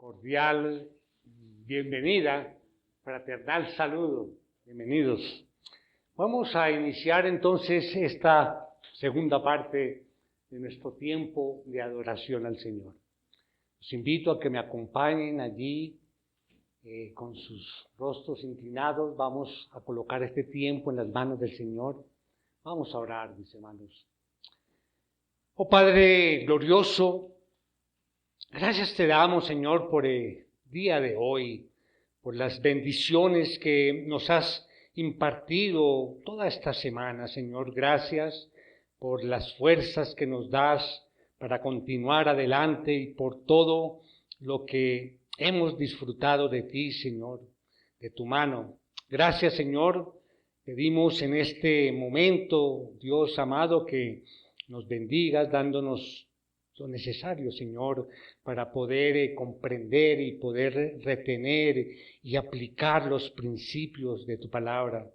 Cordial bienvenida, fraternal saludo, bienvenidos. Vamos a iniciar entonces esta segunda parte de nuestro tiempo de adoración al Señor. Los invito a que me acompañen allí con sus rostros inclinados. Vamos a colocar este tiempo en las manos del Señor. Vamos a orar, mis hermanos. Oh Padre glorioso, gracias te damos, Señor, por el día de hoy, por las bendiciones que nos has impartido toda esta semana, Señor. Gracias por las fuerzas que nos das para continuar adelante y por todo lo que hemos disfrutado de ti, Señor, de tu mano. Gracias, Señor. Pedimos en este momento, Dios amado, que nos bendigas dándonos lo necesario, Señor, para poder comprender y poder retener y aplicar los principios de tu palabra.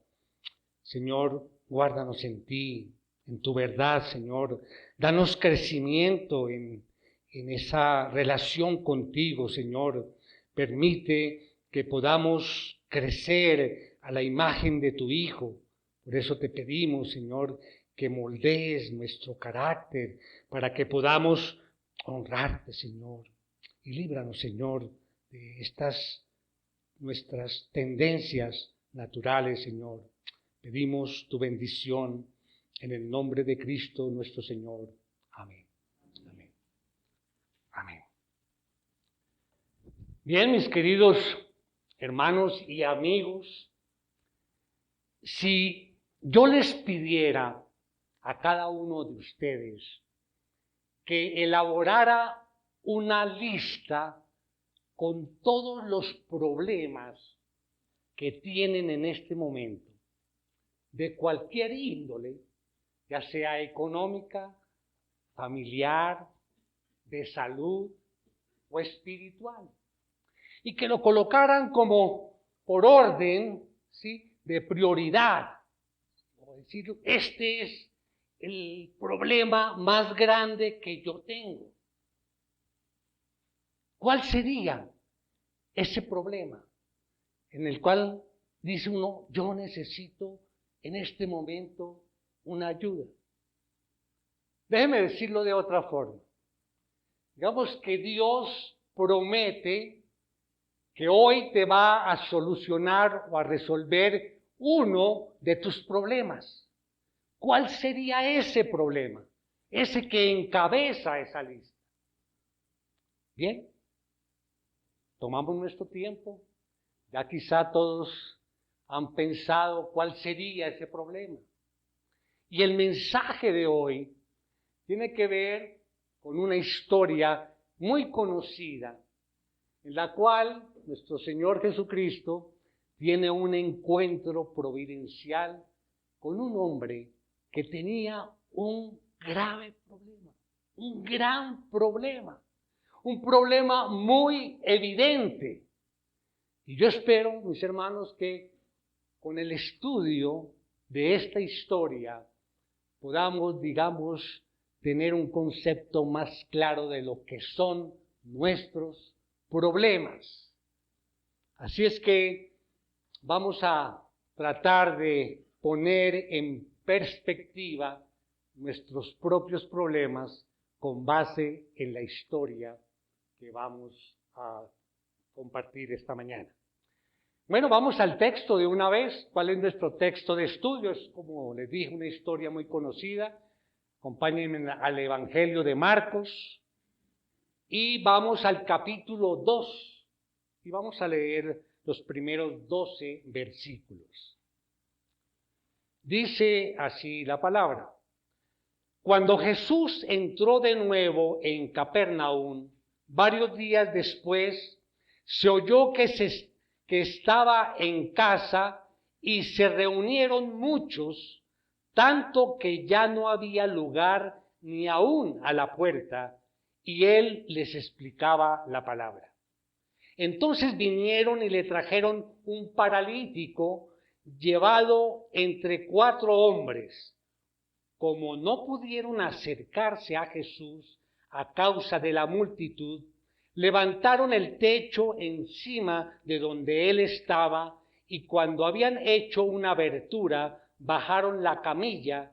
Señor, guárdanos en ti, en tu verdad, Señor. Danos crecimiento en esa relación contigo, Señor. Permite que podamos crecer a la imagen de tu Hijo. Por eso te pedimos, Señor, que moldees nuestro carácter para que podamos honrarte, Señor. Y líbranos, Señor, de estas nuestras tendencias naturales, Señor. Pedimos tu bendición en el nombre de Cristo nuestro Señor. Amén. Amén. Amén. Bien, mis queridos hermanos y amigos, si yo les pidiera a cada uno de ustedes que elaborara una lista con todos los problemas que tienen en este momento, de cualquier índole, ya sea económica, familiar, de salud o espiritual, y que lo colocaran como por orden, ¿sí?, de prioridad. Es decir, este es el problema más grande que yo tengo. ¿Cuál sería ese problema en el cual dice uno, yo necesito en este momento una ayuda? Déjeme decirlo de otra forma. Digamos que Dios promete que hoy te va a solucionar o a resolver uno de tus problemas. ¿Cuál sería ese problema? Ese que encabeza esa lista. Bien, tomamos nuestro tiempo. Ya quizá todos han pensado cuál sería ese problema. Y el mensaje de hoy tiene que ver con una historia muy conocida, en la cual nuestro Señor Jesucristo tiene un encuentro providencial con un hombre que tenía un grave problema, un gran problema, un problema muy evidente. Y yo espero, mis hermanos, que con el estudio de esta historia podamos, digamos, tener un concepto más claro de lo que son nuestros problemas. Así es que vamos a tratar de poner en perspectiva nuestros propios problemas con base en la historia que vamos a compartir esta mañana. Bueno, vamos al texto de una vez. ¿Cuál es nuestro texto de estudio? Es, como les dije, una historia muy conocida. Acompáñenme al Evangelio de Marcos y vamos al capítulo 2 y vamos a leer los primeros 12 versículos. Dice así la palabra. Cuando Jesús entró de nuevo en Capernaum, varios días después, se oyó que estaba en casa y se reunieron muchos, tanto que ya no había lugar ni aún a la puerta, y él les explicaba la palabra. Entonces vinieron y le trajeron un paralítico llevado entre 4 hombres. Como no pudieron acercarse a Jesús a causa de la multitud, levantaron el techo encima de donde él estaba y cuando habían hecho una abertura, bajaron la camilla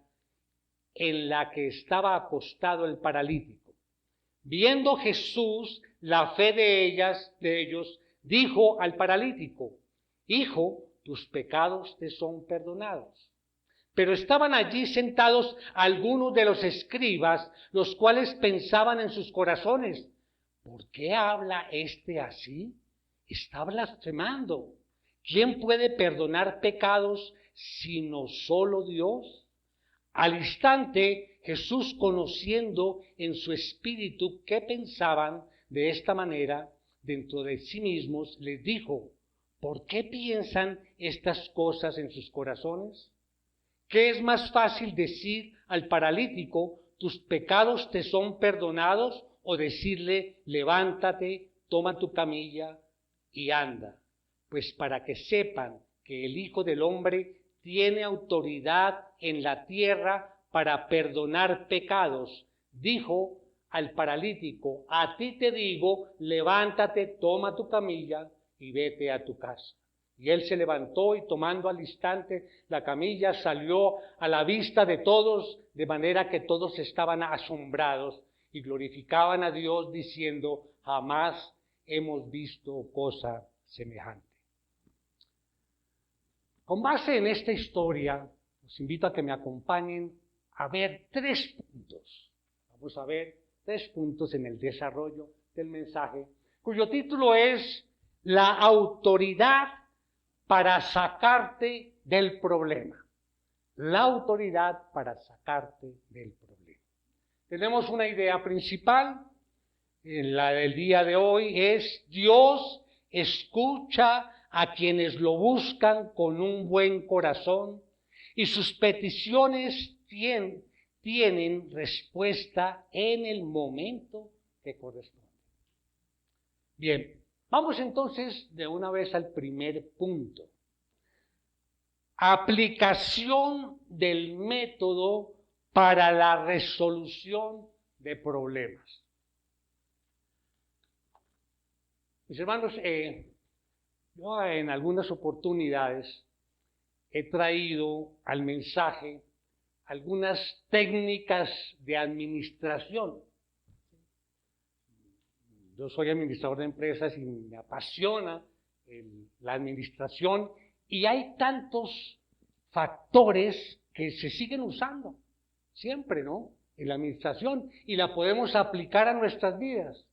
en la que estaba acostado el paralítico. Viendo Jesús la fe de ellos, dijo al paralítico: Hijo, tus pecados te son perdonados. Pero estaban allí sentados algunos de los escribas, los cuales pensaban en sus corazones: ¿por qué habla este así? Está blasfemando. ¿Quién puede perdonar pecados sino solo Dios? Al instante, Jesús, conociendo en su espíritu qué pensaban de esta manera dentro de sí mismos, les dijo: ¿por qué piensan estas cosas en sus corazones? ¿Qué es más fácil decir al paralítico: tus pecados te son perdonados, o decirle: levántate, toma tu camilla y anda? Pues para que sepan que el Hijo del Hombre tiene autoridad en la tierra para perdonar pecados, dijo al paralítico: a ti te digo, levántate, toma tu camilla y vete a tu casa. Y él se levantó y, tomando al instante la camilla, salió a la vista de todos, de manera que todos estaban asombrados y glorificaban a Dios diciendo: jamás hemos visto cosa semejante. Con base en esta historia, los invito a que me acompañen a ver 3 puntos. Vamos a ver 3 puntos en el desarrollo del mensaje, cuyo título es: la autoridad para sacarte del problema. La autoridad para sacarte del problema. Tenemos una idea principal, la del día de hoy, es: Dios escucha a quienes lo buscan con un buen corazón y sus peticiones tienen respuesta en el momento que corresponde. Bien, vamos entonces de una vez al primer punto. Aplicación del método para la resolución de problemas. Mis hermanos, yo en algunas oportunidades he traído al mensaje algunas técnicas de administración. Yo soy administrador de empresas y me apasiona la administración, y hay tantos factores que se siguen usando siempre, ¿no?, en la administración, y la podemos aplicar a nuestras vidas.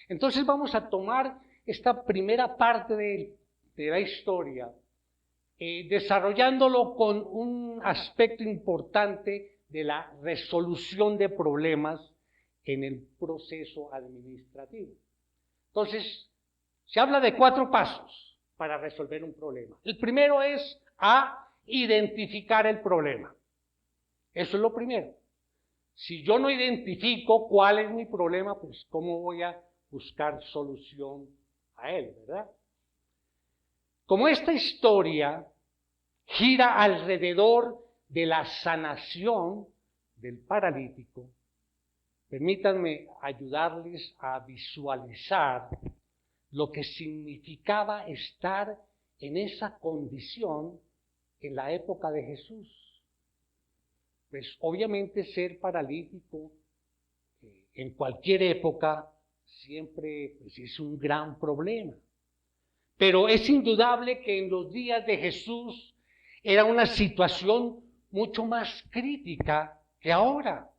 Entonces vamos a tomar esta primera parte de la historia, desarrollándolo con un aspecto importante de la resolución de problemas en el proceso administrativo. Entonces, se habla de 4 pasos para resolver un problema. El primero es identificar el problema. Eso es lo primero. Si yo no identifico cuál es mi problema, pues ¿cómo voy a buscar solución a él, verdad? Como esta historia gira alrededor de la sanación del paralítico, permítanme ayudarles a visualizar lo que significaba estar en esa condición en la época de Jesús. Pues obviamente ser paralítico en cualquier época siempre pues, es un gran problema. Pero es indudable que en los días de Jesús era una situación mucho más crítica que ahora.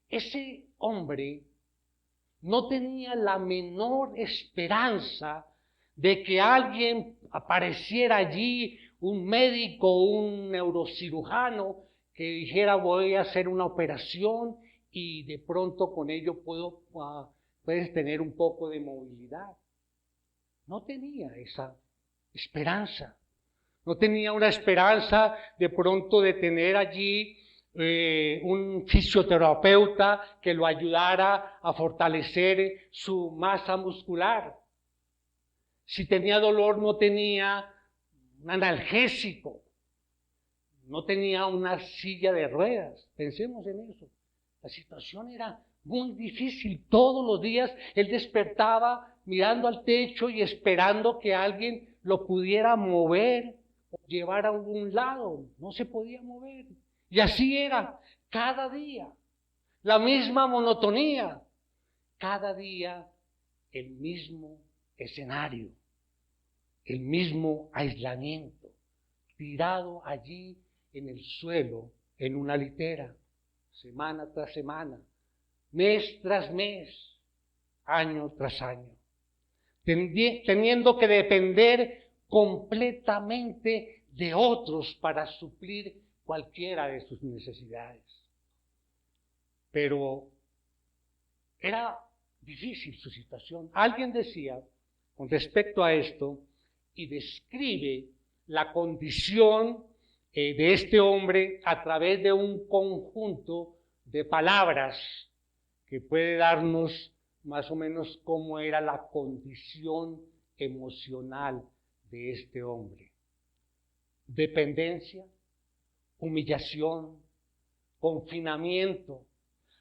Ese hombre no tenía la menor esperanza de que alguien apareciera allí, un médico, un neurocirujano, que dijera: voy a hacer una operación y de pronto con ello puedes tener un poco de movilidad. No tenía esa esperanza. No tenía una esperanza de pronto de tener allí un fisioterapeuta que lo ayudara a fortalecer su masa muscular. Si tenía dolor, no tenía un analgésico, no tenía una silla de ruedas. Pensemos en eso. La situación era muy difícil. Todos los días él despertaba mirando al techo y esperando que alguien lo pudiera mover o llevar a algún lado. No se podía mover. Y así era cada día. La misma monotonía. Cada día el mismo escenario. El mismo aislamiento. Tirado allí en el suelo, en una litera. Semana tras semana. Mes tras mes. Año tras año. Teniendo que depender completamente de otros para suplir cualquiera de sus necesidades. Pero era difícil su situación. Alguien decía, con respecto a esto, y describe la condición de este hombre a través de un conjunto de palabras que puede darnos más o menos cómo era la condición emocional de este hombre. Dependencia, humillación, confinamiento,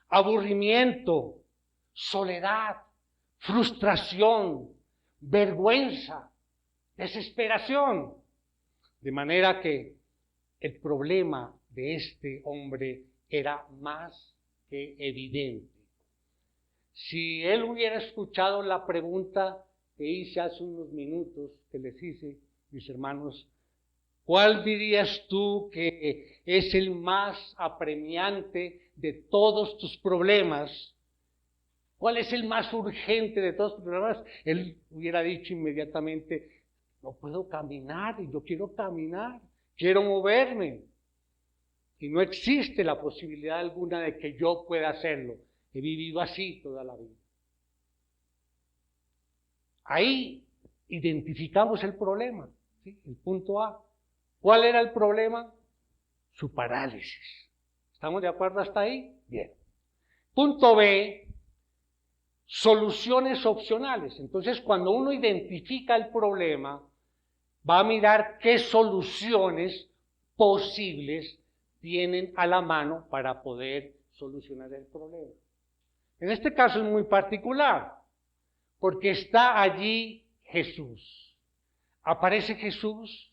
aburrimiento, soledad, frustración, vergüenza, desesperación. De manera que el problema de este hombre era más que evidente. Si él hubiera escuchado la pregunta que hice hace unos minutos, que les hice, mis hermanos, ¿cuál dirías tú que es el más apremiante de todos tus problemas? ¿Cuál es el más urgente de todos tus problemas? Él hubiera dicho inmediatamente, no puedo caminar y yo quiero caminar, quiero moverme. Y no existe la posibilidad alguna de que yo pueda hacerlo. He vivido así toda la vida. Ahí identificamos el problema, ¿sí? El punto A. ¿Cuál era el problema? Su parálisis. ¿Estamos de acuerdo hasta ahí? Bien. Punto B, soluciones opcionales. Entonces, cuando uno identifica el problema, va a mirar qué soluciones posibles tienen a la mano para poder solucionar el problema. En este caso es muy particular, porque está allí Jesús. Aparece Jesús,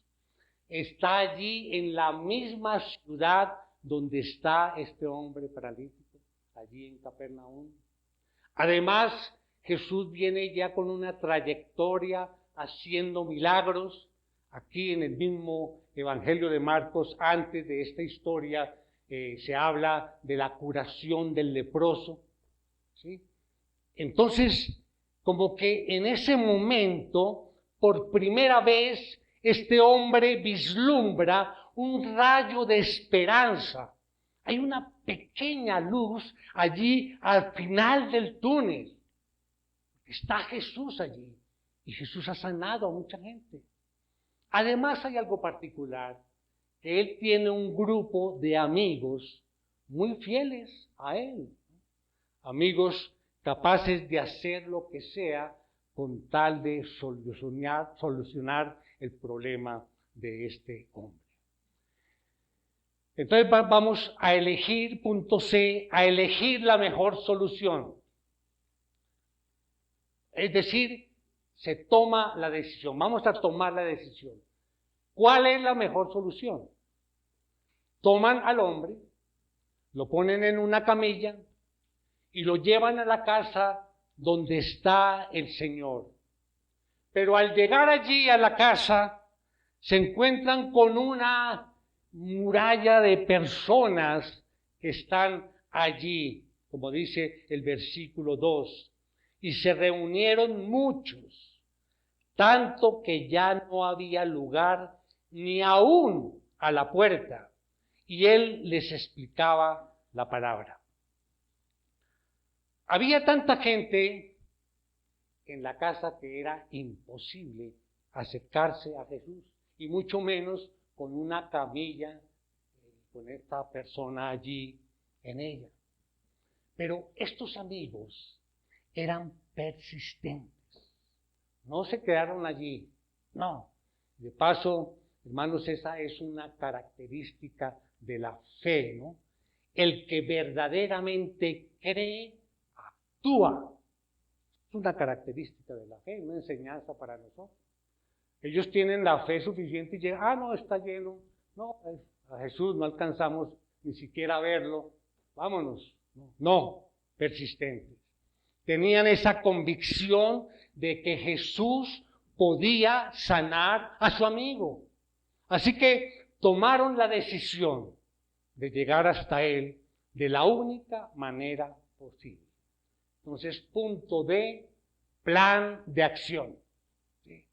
está allí en la misma ciudad donde está este hombre paralítico, allí en Capernaum. Además, Jesús viene ya con una trayectoria haciendo milagros. Aquí en el mismo Evangelio de Marcos, antes de esta historia, se habla de la curación del leproso, ¿sí? Entonces, como que en ese momento, por primera vez, este hombre vislumbra un rayo de esperanza. Hay una pequeña luz allí al final del túnel. Está Jesús allí y Jesús ha sanado a mucha gente. Además hay algo particular, que él tiene un grupo de amigos muy fieles a él. Amigos capaces de hacer lo que sea con tal de solucionar el problema de este hombre. Entonces vamos a elegir, punto C, a elegir la mejor solución. Es decir, se toma la decisión. Vamos a tomar la decisión. ¿Cuál es la mejor solución? Toman al hombre, lo ponen en una camilla y lo llevan a la casa donde está el Señor. Pero al llegar allí a la casa, se encuentran con una muralla de personas que están allí, como dice el versículo 2, y se reunieron muchos, tanto que ya no había lugar ni aún a la puerta, y él les explicaba la palabra. Había tanta gente en la casa que era imposible acercarse a Jesús, y mucho menos con una camilla, con esta persona allí en ella. Pero estos amigos eran persistentes, no se quedaron allí, no. De paso, hermanos, esa es una característica de la fe, ¿no? El que verdaderamente cree, actúa. Es una característica de la fe, una enseñanza para nosotros. Ellos tienen la fe suficiente y llegan, no, está lleno. No, a Jesús no alcanzamos ni siquiera a verlo. Vámonos. No, persistentes. Tenían esa convicción de que Jesús podía sanar a su amigo. Así que tomaron la decisión de llegar hasta él de la única manera posible. Entonces, punto D, plan de acción. ¿Sí?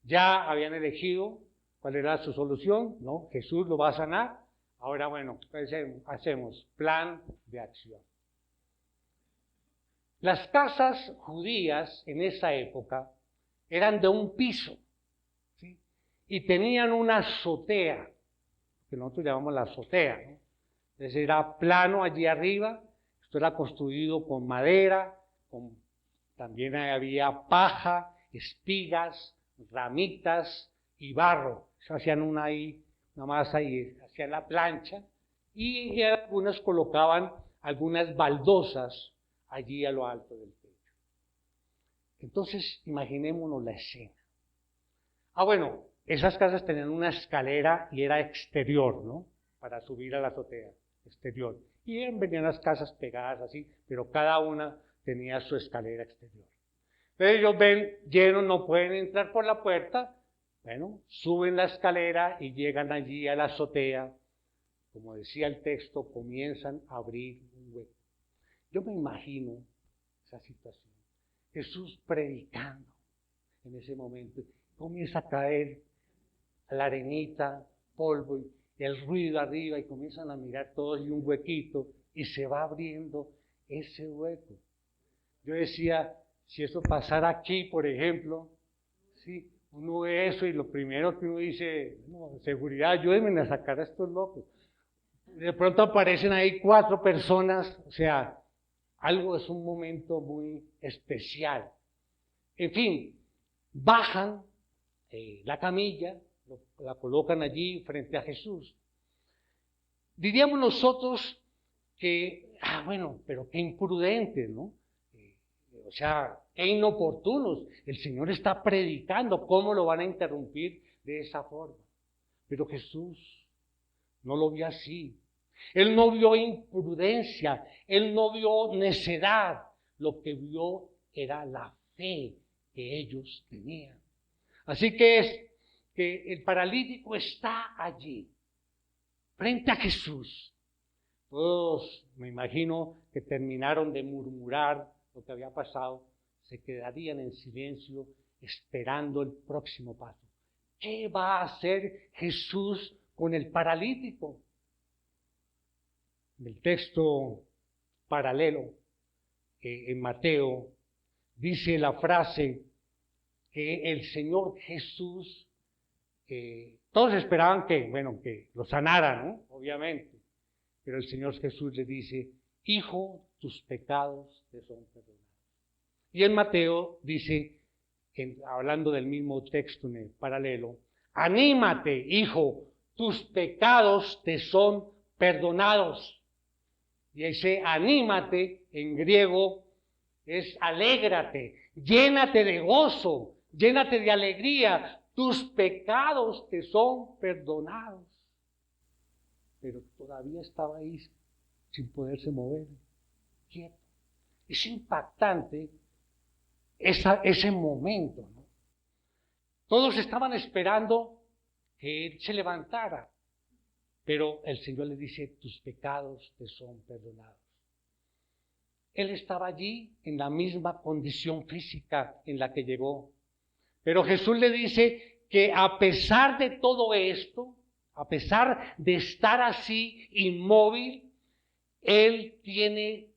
Ya habían elegido cuál era su solución, ¿no? Jesús lo va a sanar. Ahora, bueno, pues hacemos plan de acción. Las casas judías en esa época eran de un piso, ¿sí? Y tenían una azotea, que nosotros llamamos la azotea, ¿no? Entonces era plano allí arriba, esto era construido con madera, también había paja, espigas, ramitas y barro. Eso hacían una masa y hacían la plancha, y algunas colocaban algunas baldosas allí a lo alto del techo. Entonces, imaginémonos la escena. Bueno, esas casas tenían una escalera y era exterior, ¿no? Para subir a la azotea, exterior. Y venían las casas pegadas así, pero cada una tenía su escalera exterior. Entonces ellos ven lleno, no pueden entrar por la puerta. Bueno, suben la escalera y llegan allí a la azotea. Como decía el texto, comienzan a abrir un hueco. Yo me imagino esa situación. Jesús predicando en ese momento. Comienza a caer la arenita, polvo y el ruido arriba, y comienzan a mirar todos y un huequito, y se va abriendo ese hueco. Yo decía, si eso pasara aquí, por ejemplo, sí, uno ve eso y lo primero que uno dice, no, seguridad, ayúdenme a sacar a estos locos. De pronto aparecen ahí 4 personas, o sea, algo, es un momento muy especial. En fin, bajan la camilla, la colocan allí frente a Jesús. Diríamos nosotros que, bueno, pero qué imprudentes, ¿no? O sea, qué inoportunos. El Señor está predicando, ¿cómo lo van a interrumpir de esa forma? Pero Jesús no lo vio así. Él no vio imprudencia, él no vio necedad. Lo que vio era la fe que ellos tenían. Así que es que el paralítico está allí, frente a Jesús. Todos, me imagino, que terminaron de murmurar lo que había pasado, se quedarían en silencio esperando el próximo paso. ¿Qué va a hacer Jesús con el paralítico? En el texto paralelo, en Mateo, dice la frase que el Señor Jesús, todos esperaban que lo sanara, ¿no? Obviamente. Pero el Señor Jesús le dice, hijo, tus pecados te son perdonados. Y en Mateo dice, hablando del mismo texto en el paralelo, anímate, hijo, tus pecados te son perdonados. Y ese anímate en griego es alégrate, llénate de gozo, llénate de alegría, tus pecados te son perdonados. Pero todavía estaba ahí sin poderse mover, quieto. Es impactante ese momento, ¿no? Todos estaban esperando que él se levantara, pero el Señor le dice, tus pecados te son perdonados. Él estaba allí en la misma condición física en la que llegó. Pero Jesús le dice que a pesar de todo esto, a pesar de estar así inmóvil, Él tiene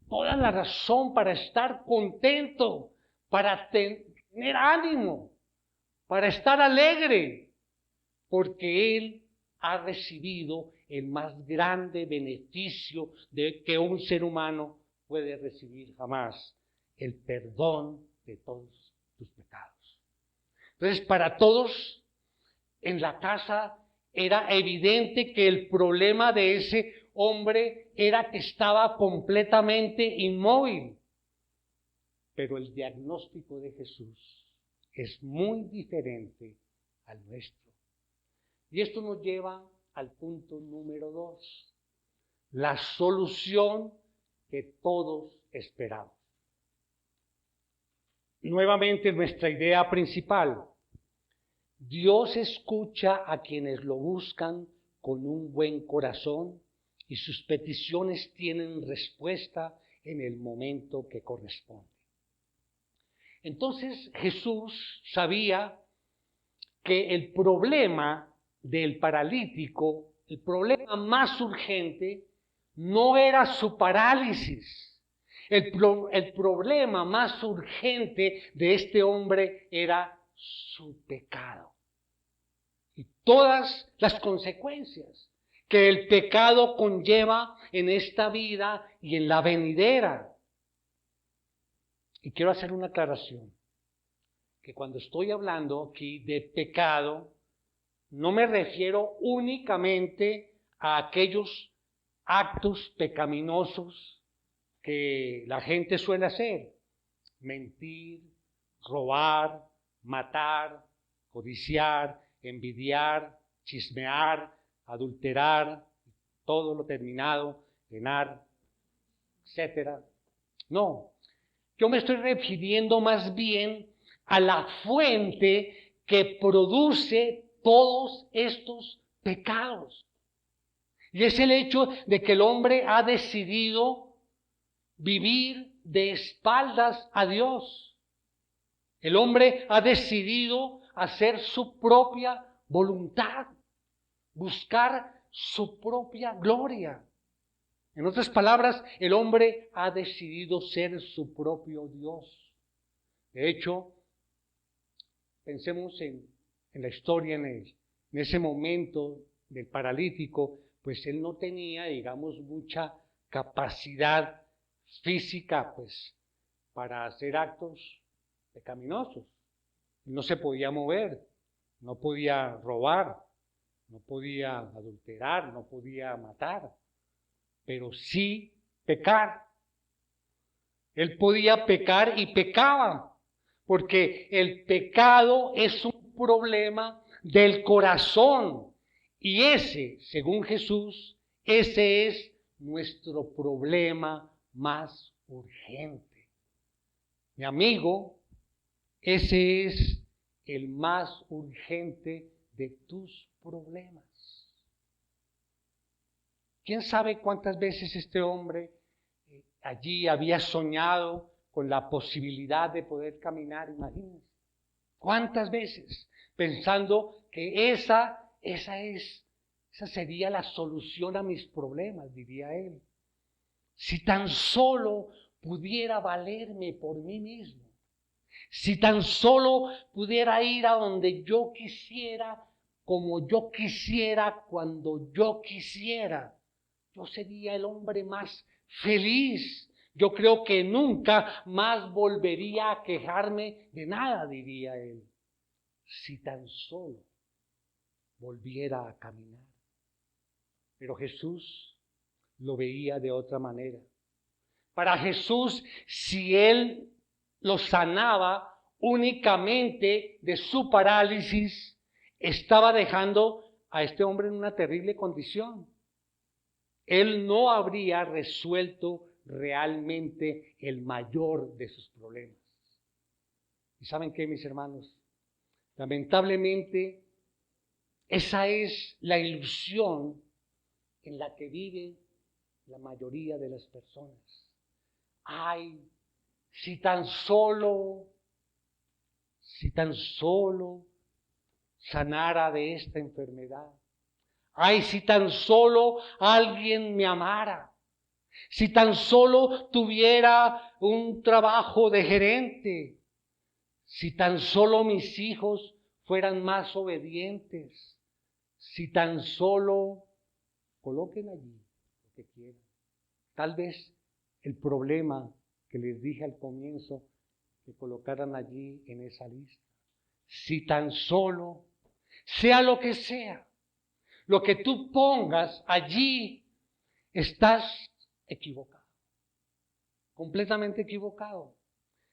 toda la razón para estar contento, para tener ánimo, para estar alegre, porque Él ha recibido el más grande beneficio que un ser humano puede recibir jamás, el perdón de todos tus pecados. Entonces, para todos en la casa era evidente que el problema de ese hombre era que estaba completamente inmóvil. Pero el diagnóstico de Jesús es muy diferente al nuestro. Y esto nos lleva al punto número 2, la solución que todos esperamos. Nuevamente nuestra idea principal. Dios escucha a quienes lo buscan con un buen corazón y sus peticiones tienen respuesta en el momento que corresponde. Entonces Jesús sabía que el problema del paralítico, el problema más urgente, no era su parálisis. El problema más urgente de este hombre era su pecado y todas las consecuencias que el pecado conlleva en esta vida y en la venidera. Y quiero hacer una aclaración, que cuando estoy hablando aquí de pecado, no me refiero únicamente a aquellos actos pecaminosos que la gente suele hacer: mentir, robar, matar, codiciar, envidiar, chismear, adulterar, todo lo terminado, cenar, etc. No, yo me estoy refiriendo más bien a la fuente que produce todos estos pecados. Y es el hecho de que el hombre ha decidido vivir de espaldas a Dios. El hombre ha decidido hacer su propia voluntad, buscar su propia gloria. En otras palabras, el hombre ha decidido ser su propio Dios. De hecho, pensemos en la historia, en ese momento del paralítico, pues él no tenía, digamos, mucha capacidad física, pues, para hacer actos pecaminosos. No se podía mover, no podía robar, no podía adulterar, no podía matar, pero sí pecar. Él podía pecar y pecaba, porque el pecado es un problema del corazón. Y ese, según Jesús, ese es nuestro problema más urgente. Mi amigo, ese es el más urgente de tus problemas. ¿Quién sabe cuántas veces este hombre allí había soñado con la posibilidad de poder caminar? Imagínense. ¿Cuántas veces? Pensando que esa sería la solución a mis problemas, diría él. Si tan solo pudiera valerme por mí mismo. Si tan solo pudiera ir a donde yo quisiera, como yo quisiera, cuando yo quisiera, yo sería el hombre más feliz. Yo creo que nunca más volvería a quejarme de nada, diría él. Si tan solo volviera a caminar. Pero Jesús lo veía de otra manera. Para Jesús, si él lo sanaba únicamente de su parálisis, estaba dejando a este hombre en una terrible condición. Él no habría resuelto realmente el mayor de sus problemas. ¿Y saben qué, mis hermanos? Lamentablemente, esa es la ilusión en la que vive la mayoría de las personas. Ay, si tan solo sanara de esta enfermedad. Ay, si tan solo alguien me amara. Si tan solo tuviera un trabajo de gerente. Si tan solo mis hijos fueran más obedientes. Si tan solo coloquen allí lo que quieran. Tal vez el problema que les dije al comienzo, que colocaran allí en esa lista. Si tan solo, sea lo que sea, lo que tú pongas allí estás equivocado, completamente equivocado.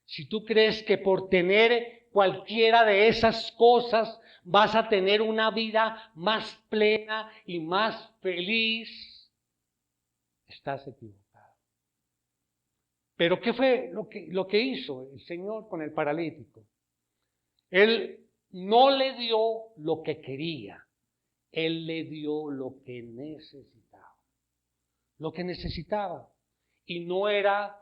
Si tú crees que por tener cualquiera de esas cosas vas a tener una vida más plena y más feliz, estás equivocado. Pero ¿qué fue lo que hizo el Señor con el paralítico? Él no le dio lo que quería, Él le dio lo que necesitaba. Lo que necesitaba. Y no era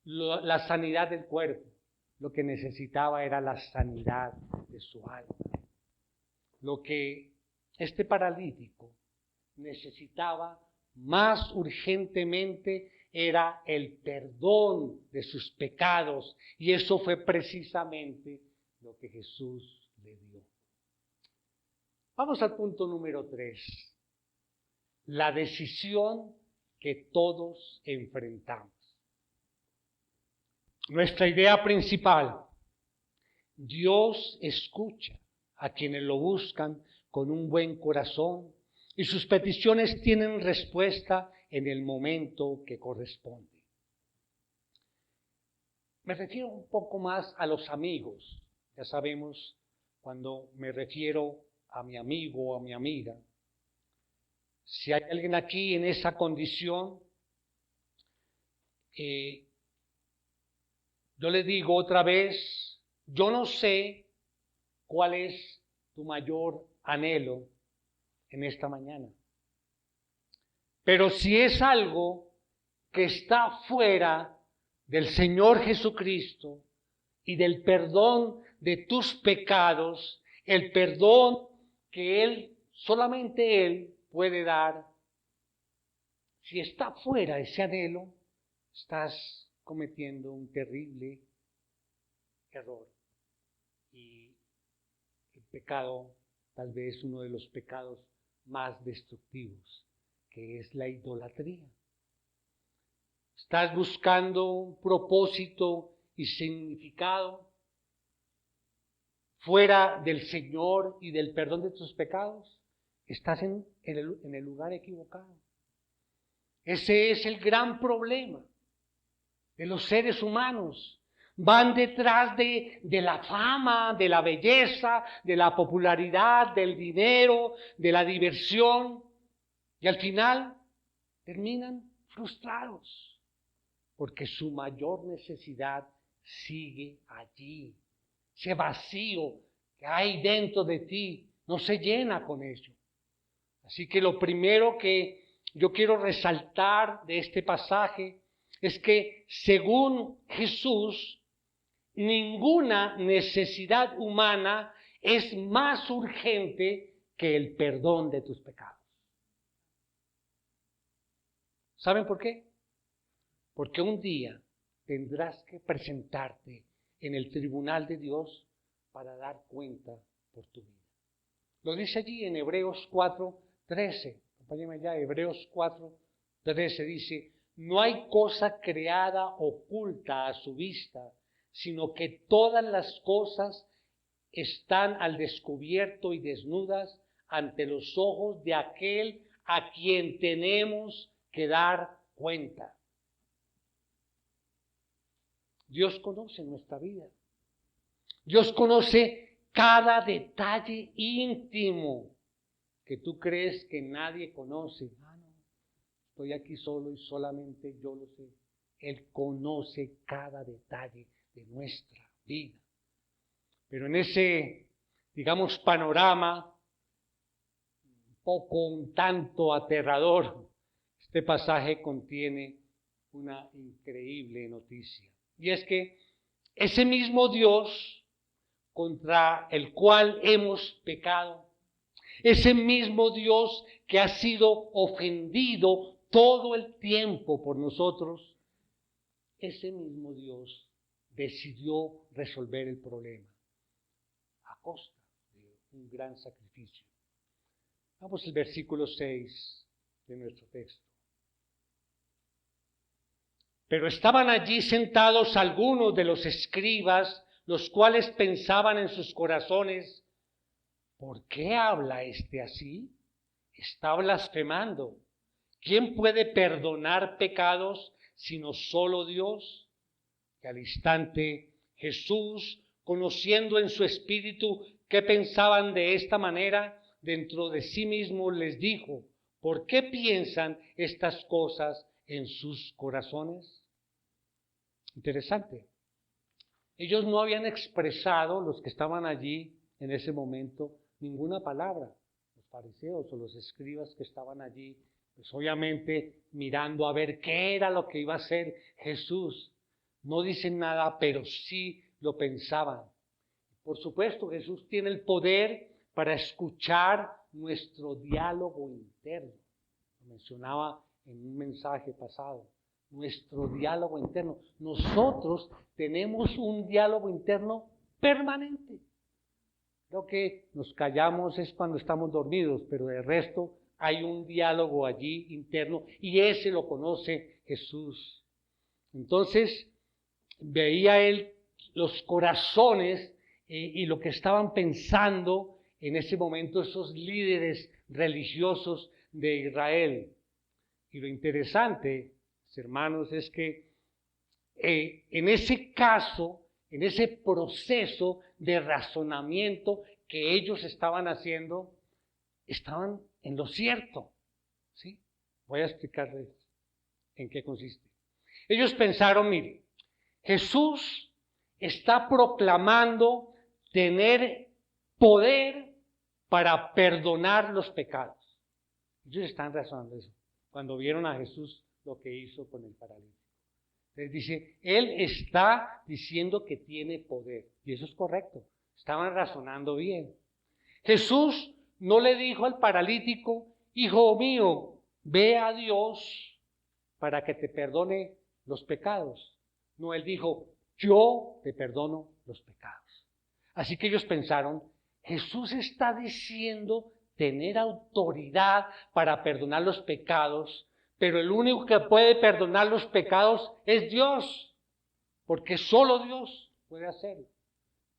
la sanidad del cuerpo. Lo que necesitaba era la sanidad de su alma. Lo que este paralítico necesitaba más urgentemente era el perdón de sus pecados. Y eso fue precisamente lo que Jesús le dio. Vamos al punto número 3. La decisión que todos enfrentamos. Nuestra idea principal: Dios escucha a quienes lo buscan con un buen corazón y sus peticiones tienen respuesta en el momento que corresponde. Me refiero un poco más a los amigos. Ya sabemos, cuando me refiero a mi amigo o a mi amiga, si hay alguien aquí en esa condición, yo le digo otra vez, yo no sé cuál es tu mayor anhelo en esta mañana. Pero si es algo que está fuera del Señor Jesucristo y del perdón de tus pecados, el perdón que solamente Él puede dar, si está fuera ese anhelo, estás cometiendo un terrible error. Y el pecado, tal vez uno de los pecados más destructivos, que es la idolatría. Estás buscando un propósito y significado fuera del Señor y del perdón de tus pecados. Estás en el lugar equivocado. Ese es el gran problema de los seres humanos. Van detrás de la fama, de la belleza, de la popularidad, del dinero, de la diversión, y al final terminan frustrados, porque su mayor necesidad sigue allí. Ese vacío que hay dentro de ti no se llena con ello. Así que lo primero que yo quiero resaltar de este pasaje es que, según Jesús, ninguna necesidad humana es más urgente que el perdón de tus pecados. ¿Saben por qué? Porque un día tendrás que presentarte en el tribunal de Dios para dar cuenta por tu vida. Lo dice allí en Hebreos 4:13. Acompáñenme allá, Hebreos 4:13 dice: no hay cosa creada oculta a su vista, sino que todas las cosas están al descubierto y desnudas ante los ojos de aquel a quien tenemos que dar cuenta. Dios conoce nuestra vida. Dios conoce cada detalle íntimo que tú crees que nadie conoce. Ah, no, estoy aquí solo y solamente yo lo sé. Él conoce cada detalle de nuestra vida. Pero en ese, digamos, panorama un tanto aterrador, este pasaje contiene una increíble noticia. Y es que ese mismo Dios contra el cual hemos pecado, ese mismo Dios que ha sido ofendido todo el tiempo por nosotros, ese mismo Dios decidió resolver el problema a costa de un gran sacrificio. Vamos al versículo 6 de nuestro texto. Pero estaban allí sentados algunos de los escribas, los cuales pensaban en sus corazones: ¿por qué habla este así? Está blasfemando. ¿Quién puede perdonar pecados sino solo Dios? Que al instante Jesús, conociendo en su espíritu qué pensaban de esta manera, dentro de sí mismo les dijo: ¿por qué piensan estas cosas en sus corazones? Interesante. Ellos no habían expresado, los que estaban allí en ese momento, ninguna palabra. Los fariseos o los escribas que estaban allí, pues obviamente mirando a ver qué era lo que iba a hacer Jesús. No dicen nada, pero sí lo pensaban. Por supuesto, Jesús tiene el poder para escuchar nuestro diálogo interno. Lo mencionaba en un mensaje pasado. Nuestro diálogo interno. Nosotros tenemos un diálogo interno permanente. Lo que nos callamos es cuando estamos dormidos, pero de resto hay un diálogo allí interno y ese lo conoce Jesús. Entonces veía él los corazones y lo que estaban pensando en ese momento esos líderes religiosos de Israel. Y lo interesante, hermanos, es que en ese caso, en ese proceso de razonamiento que ellos estaban haciendo, estaban en lo cierto. ¿Sí? Voy a explicarles en qué consiste. Ellos pensaron, mire, Jesús está proclamando tener poder para perdonar los pecados. Ellos están razonando eso cuando vieron a Jesús lo que hizo con el paralítico. Les dice, Él está diciendo que tiene poder. Y eso es correcto. Estaban razonando bien. Jesús no le dijo al paralítico: hijo mío, ve a Dios para que te perdone los pecados. No, Él dijo: yo te perdono los pecados. Así que ellos pensaron, Jesús está diciendo tener autoridad para perdonar los pecados, pero el único que puede perdonar los pecados es Dios, porque solo Dios puede hacerlo.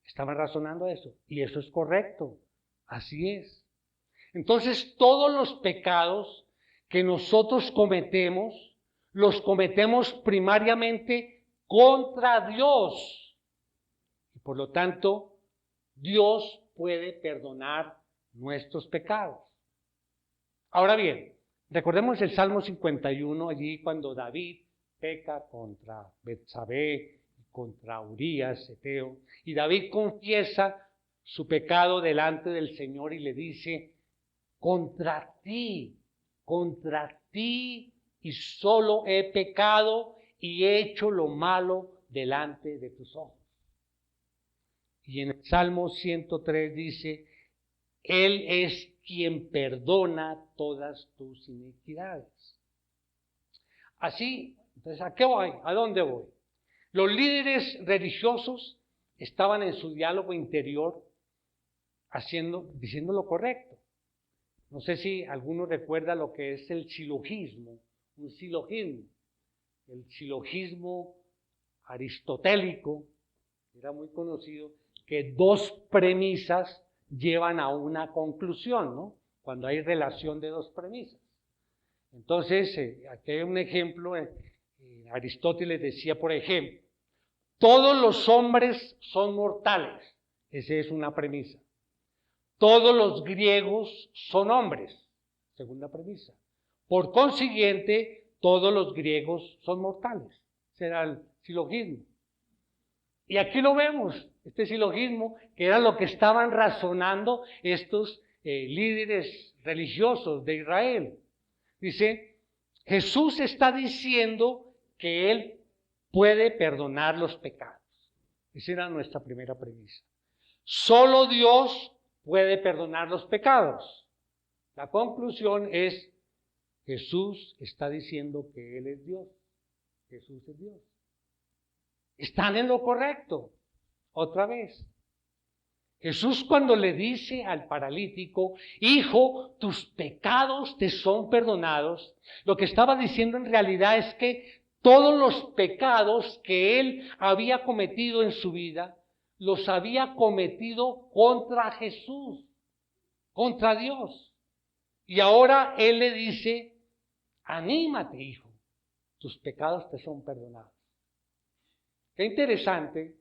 Estaban razonando eso, y eso es correcto, así es. Entonces, todos los pecados que nosotros cometemos, los cometemos primariamente contra Dios. Y por lo tanto, Dios puede perdonar nuestros pecados. Ahora bien, recordemos el Salmo 51, allí cuando David peca contra Betsabé, contra Urías, eteo, y David confiesa su pecado delante del Señor y le dice: contra ti y solo he pecado y he hecho lo malo delante de tus ojos. Y en el Salmo 103 dice: Él es quien perdona todas tus iniquidades. Así, entonces, ¿a qué voy? ¿A dónde voy? Los líderes religiosos estaban en su diálogo interior diciendo lo correcto. No sé si alguno recuerda lo que es el silogismo, un silogismo. El silogismo aristotélico era muy conocido, que dos premisas llevan a una conclusión, ¿no? Cuando hay relación de dos premisas. Entonces, aquí hay un ejemplo. Aristóteles decía, por ejemplo, todos los hombres son mortales. Esa es una premisa. Todos los griegos son hombres. Segunda premisa. Por consiguiente, todos los griegos son mortales. Ese era el silogismo. Y aquí lo vemos, este silogismo, que era lo que estaban razonando estos líderes religiosos de Israel. Dice, Jesús está diciendo que Él puede perdonar los pecados. Esa era nuestra primera premisa. Solo Dios puede perdonar los pecados. La conclusión es, Jesús está diciendo que Él es Dios. Jesús es Dios. Están en lo correcto. Otra vez. Jesús, cuando le dice al paralítico: hijo, tus pecados te son perdonados, lo que estaba diciendo en realidad es que todos los pecados que él había cometido en su vida, los había cometido contra Jesús, contra Dios. Y ahora él le dice: anímate, hijo, tus pecados te son perdonados. Qué interesante,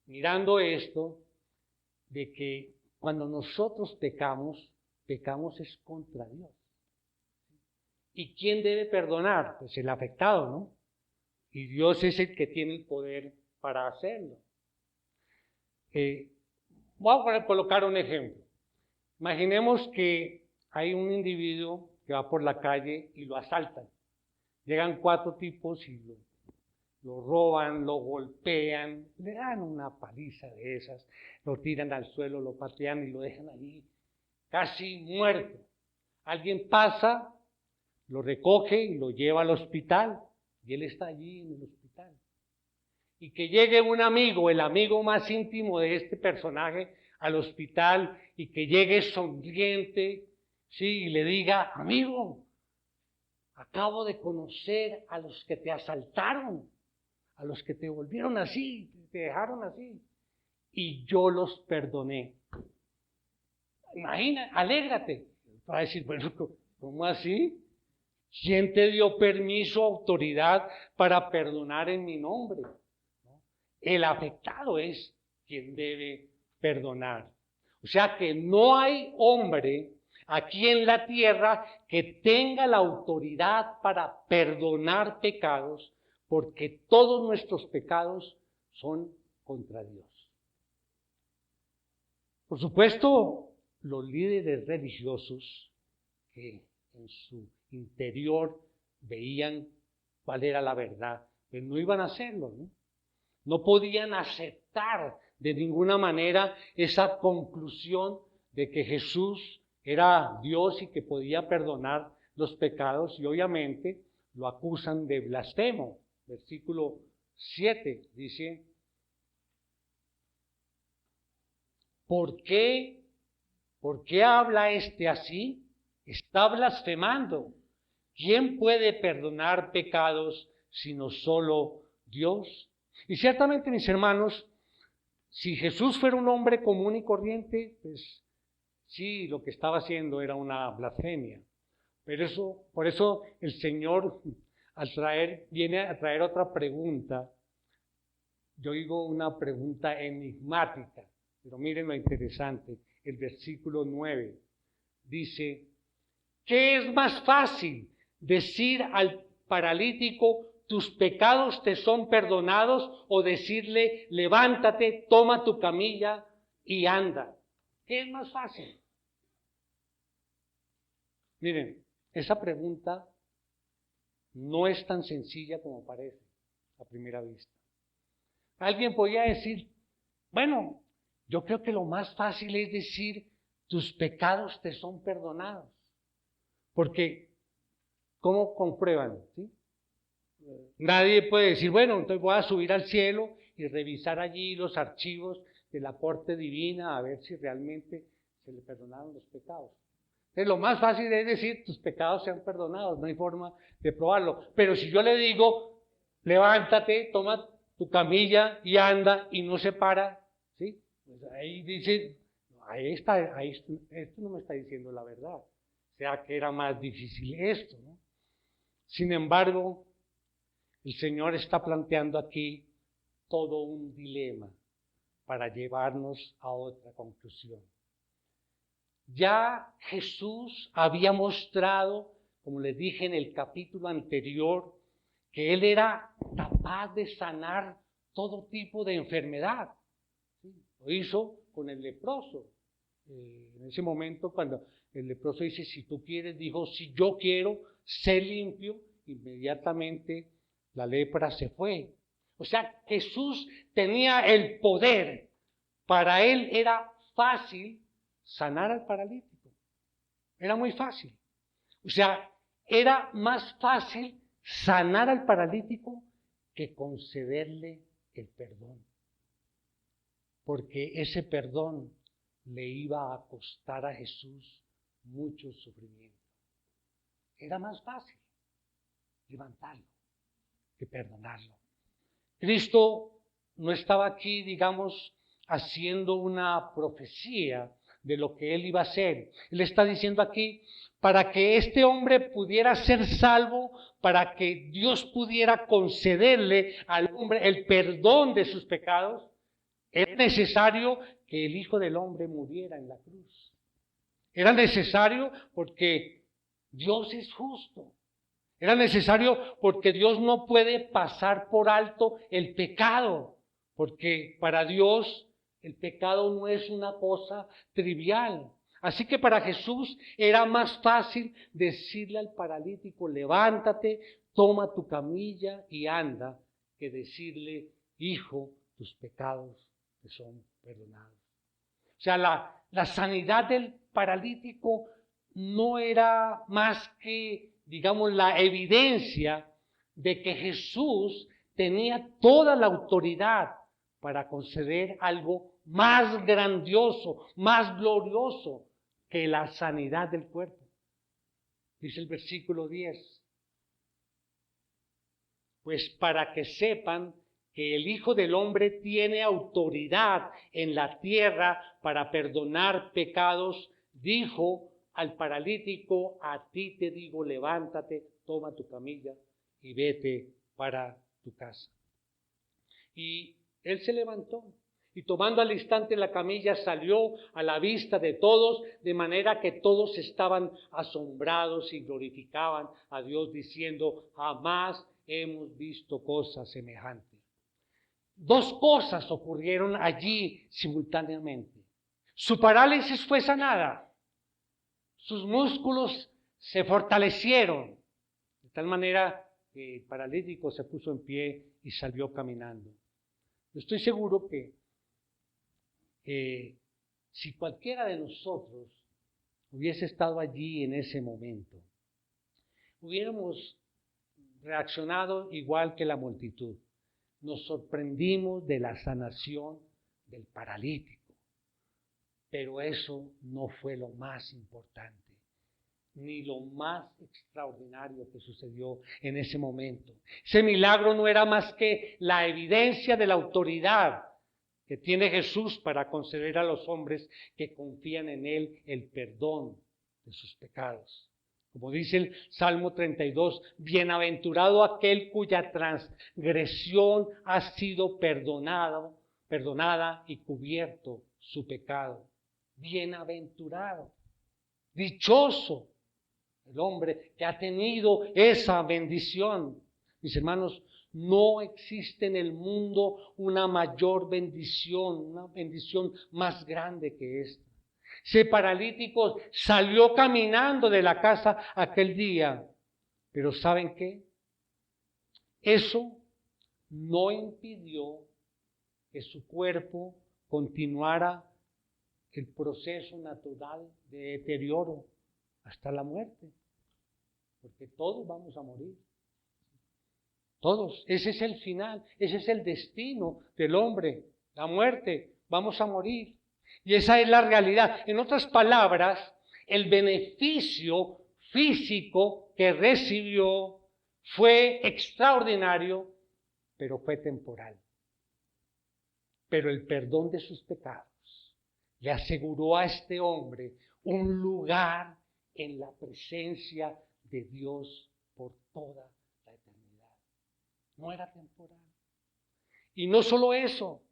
mirando esto, de que cuando nosotros pecamos es contra Dios. ¿Y quién debe perdonar? Pues el afectado, ¿no? Y Dios es el que tiene el poder para hacerlo. Voy a colocar un ejemplo. Imaginemos que hay un individuo que va por la calle y lo asaltan. Llegan 4 tipos y lo roban, lo golpean, le dan una paliza de esas, lo tiran al suelo, lo patean y lo dejan allí casi muerto. Alguien pasa, lo recoge y lo lleva al hospital y él está allí en el hospital. Y que llegue un amigo, el amigo más íntimo de este personaje, al hospital y que llegue sonriente, sí, y le diga: amigo, acabo de conocer a los que te asaltaron, a los que te volvieron así, te dejaron así, y yo los perdoné. Imagina, alégrate. Va a decir: bueno, ¿cómo así? ¿Quién te dio permiso, autoridad para perdonar en mi nombre? El afectado es quien debe perdonar. O sea que no hay hombre aquí en la tierra que tenga la autoridad para perdonar pecados, porque todos nuestros pecados son contra Dios. Por supuesto, los líderes religiosos que en su interior veían cuál era la verdad, pues no iban a hacerlo, ¿no? No podían aceptar de ninguna manera esa conclusión de que Jesús era Dios y que podía perdonar los pecados, y obviamente lo acusan de blasfemo. Versículo 7 dice: ¿Por qué habla este así? Está blasfemando. ¿Quién puede perdonar pecados sino solo Dios? Y ciertamente, mis hermanos, si Jesús fuera un hombre común y corriente, pues sí, lo que estaba haciendo era una blasfemia. Pero por eso el Señor viene a traer otra pregunta. Yo digo una pregunta enigmática, pero miren lo interesante. El versículo 9 dice: ¿qué es más fácil? ¿Decir al paralítico: tus pecados te son perdonados? ¿O decirle: levántate, toma tu camilla y anda? ¿Qué es más fácil? Miren, esa pregunta no es tan sencilla como parece a primera vista. Alguien podría decir: bueno, yo creo que lo más fácil es decir: tus pecados te son perdonados. Porque, ¿cómo comprueban? ¿Sí? Nadie puede decir: bueno, entonces voy a subir al cielo y revisar allí los archivos de la corte divina a ver si realmente se le perdonaron los pecados. Entonces, lo más fácil es decir: tus pecados sean perdonados, no hay forma de probarlo. Pero si yo le digo: levántate, toma tu camilla y anda, y no se para, ¿sí? Pues ahí dice, esto no me está diciendo la verdad. O sea que era más difícil esto, ¿no? Sin embargo, el Señor está planteando aquí todo un dilema para llevarnos a otra conclusión. Ya Jesús había mostrado, como les dije en el capítulo anterior, que Él era capaz de sanar todo tipo de enfermedad. ¿Sí? Lo hizo con el leproso. En ese momento, cuando el leproso dice: si tú quieres, dijo: si yo quiero, sé limpio, inmediatamente la lepra se fue. O sea, Jesús tenía el poder. Para Él era fácil sanar al paralítico. Era muy fácil. O sea, era más fácil sanar al paralítico que concederle el perdón. Porque ese perdón le iba a costar a Jesús mucho sufrimiento. Era más fácil levantarlo que perdonarlo. Cristo no estaba aquí, digamos, haciendo una profecía de lo que él iba a hacer. Él está diciendo aquí, para que este hombre pudiera ser salvo, para que Dios pudiera concederle al hombre el perdón de sus pecados, es necesario que el Hijo del Hombre muriera en la cruz. Era necesario porque Dios es justo. Era necesario porque Dios no puede pasar por alto el pecado, porque para Dios el pecado no es una cosa trivial. Así que para Jesús era más fácil decirle al paralítico, levántate, toma tu camilla y anda, que decirle, hijo, tus pecados te son perdonados. O sea, la sanidad del paralítico no era más que, digamos, la evidencia de que Jesús tenía toda la autoridad para conceder algo más grandioso, más glorioso que la sanidad del cuerpo. Dice el versículo 10. Pues para que sepan que el Hijo del Hombre tiene autoridad en la tierra para perdonar pecados, dijo al paralítico, a ti te digo, levántate, toma tu camilla y vete para tu casa. Y él se levantó y tomando al instante la camilla salió a la vista de todos, de manera que todos estaban asombrados y glorificaban a Dios diciendo, jamás hemos visto cosa semejante. Dos cosas ocurrieron allí simultáneamente. Su parálisis fue sanada, sus músculos se fortalecieron, de tal manera que el paralítico se puso en pie y salió caminando. Yo estoy seguro que si cualquiera de nosotros hubiese estado allí en ese momento, hubiéramos reaccionado igual que la multitud. Nos sorprendimos de la sanación del paralítico, pero eso no fue lo más importante, ni lo más extraordinario que sucedió en ese momento. Ese milagro no era más que la evidencia de la autoridad que tiene Jesús para conceder a los hombres que confían en Él el perdón de sus pecados. Como dice el Salmo 32, bienaventurado aquel cuya transgresión ha sido perdonada y cubierto su pecado. Bienaventurado, dichoso el hombre que ha tenido esa bendición. Mis hermanos, no existe en el mundo una mayor bendición, una bendición más grande que esta. Ese paralítico salió caminando de la casa aquel día, pero ¿saben qué? Eso no impidió que su cuerpo continuara el proceso natural de deterioro hasta la muerte, porque todos vamos a morir. Todos, ese es el final, ese es el destino del hombre, la muerte, vamos a morir. Y esa es la realidad. En otras palabras, el beneficio físico que recibió fue extraordinario, pero fue temporal. Pero el perdón de sus pecados le aseguró a este hombre un lugar en la presencia de Dios por toda la eternidad. No era temporal. Y no solo eso,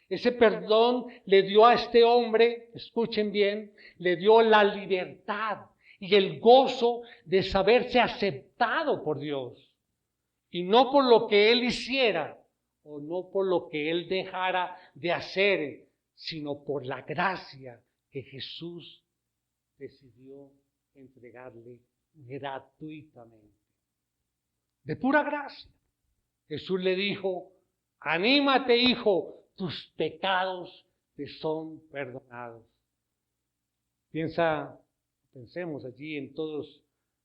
ese perdón le dio a este hombre, escuchen bien, le dio la libertad y el gozo de saberse aceptado por Dios. Y no por lo que él hiciera o no por lo que él dejara de hacer, sino por la gracia que Jesús decidió entregarle gratuitamente. De pura gracia. Jesús le dijo, anímate, hijo, tus pecados te son perdonados. Pensemos allí en todos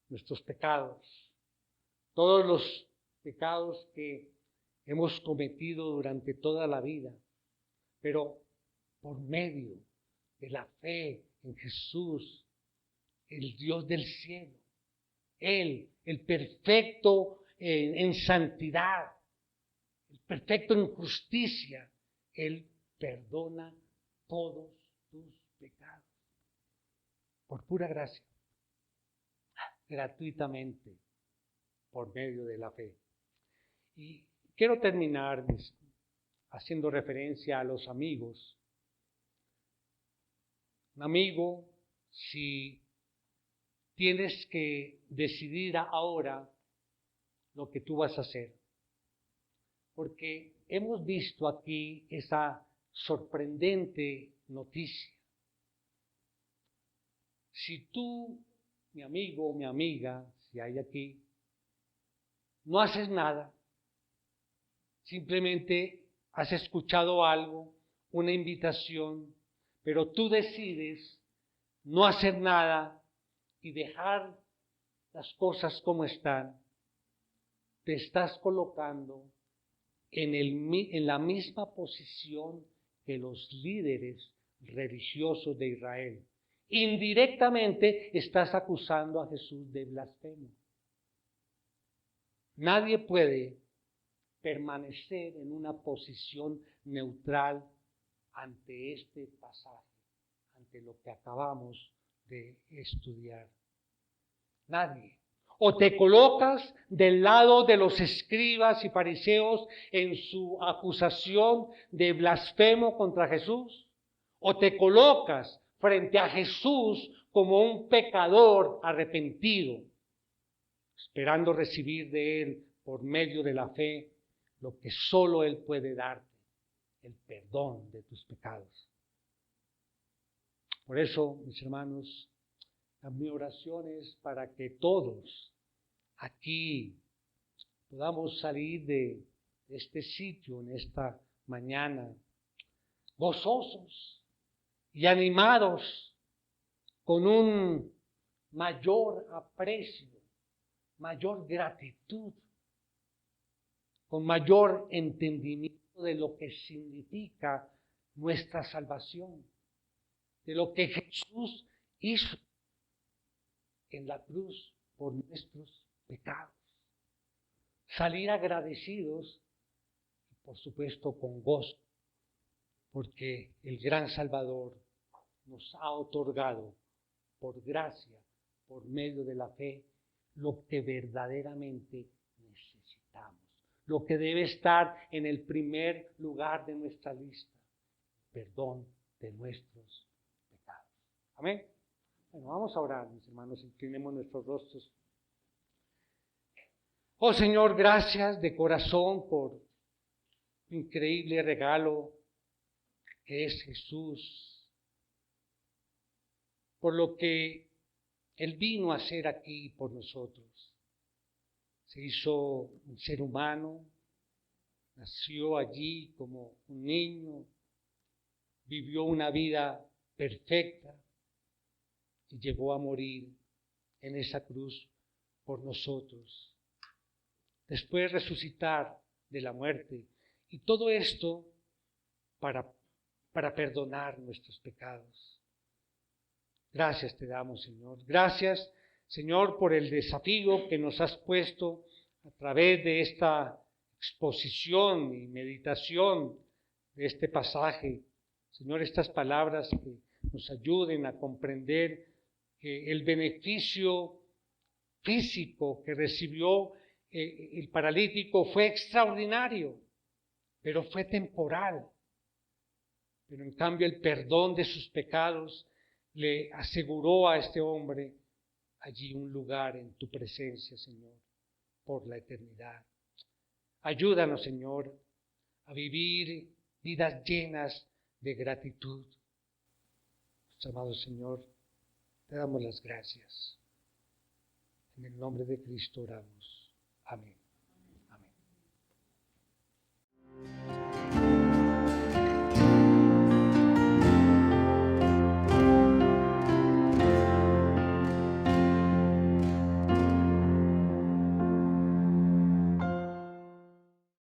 nuestros pecados, todos los pecados que hemos cometido durante toda la vida, pero por medio de la fe en Jesús, el Dios del cielo, Él, el perfecto en santidad, el perfecto en justicia, Él perdona todos tus pecados. por pura gracia, gratuitamente, por medio de la fe. Y quiero terminar haciendo referencia a los amigos. Un amigo, si tienes que decidir ahora lo que tú vas a hacer, porque hemos visto aquí esa sorprendente noticia. Si tú, mi amigo o mi amiga, si hay aquí, no haces nada, simplemente has escuchado algo, una invitación, pero tú decides no hacer nada y dejar las cosas como están, te estás colocando en la misma posición que los líderes religiosos de Israel. Indirectamente estás acusando a Jesús de blasfemo. Nadie puede permanecer en una posición neutral ante este pasaje, ante lo que acabamos de estudiar. Nadie. O te colocas del lado de los escribas y fariseos en su acusación de blasfemo contra Jesús, o te colocas frente a Jesús como un pecador arrepentido, esperando recibir de Él por medio de la fe lo que solo Él puede darte, el perdón de tus pecados. Por eso, mis hermanos, mi oración es para que todos aquí podamos salir de este sitio en esta mañana gozosos y animados con un mayor aprecio, mayor gratitud, con mayor entendimiento de lo que significa nuestra salvación, de lo que Jesús hizo en la cruz por nuestros pecados. Salir agradecidos y por supuesto con gozo, porque el gran Salvador nos ha otorgado por gracia, por medio de la fe, lo que verdaderamente necesitamos, lo que debe estar en el primer lugar de nuestra lista, perdón de nuestros pecados. Amén. Bueno, vamos a orar, mis hermanos, inclinemos nuestros rostros. Oh Señor, gracias de corazón por tu increíble regalo que es Jesús, por lo que Él vino a hacer aquí por nosotros. Se hizo un ser humano, nació allí como un niño, vivió una vida perfecta y llegó a morir en esa cruz por nosotros. Después resucitar de la muerte. Y todo esto para perdonar nuestros pecados. Gracias te damos, Señor. Gracias, Señor, por el desafío que nos has puesto a través de esta exposición y meditación de este pasaje. Señor, estas palabras que nos ayuden a comprender que el beneficio físico que recibió el paralítico fue extraordinario, pero fue temporal. Pero en cambio el perdón de sus pecados le aseguró a este hombre allí un lugar en tu presencia, Señor, por la eternidad. Ayúdanos, Señor, a vivir vidas llenas de gratitud. Nuestro amado Señor, te damos las gracias. En el nombre de Cristo oramos. Amén. Amén.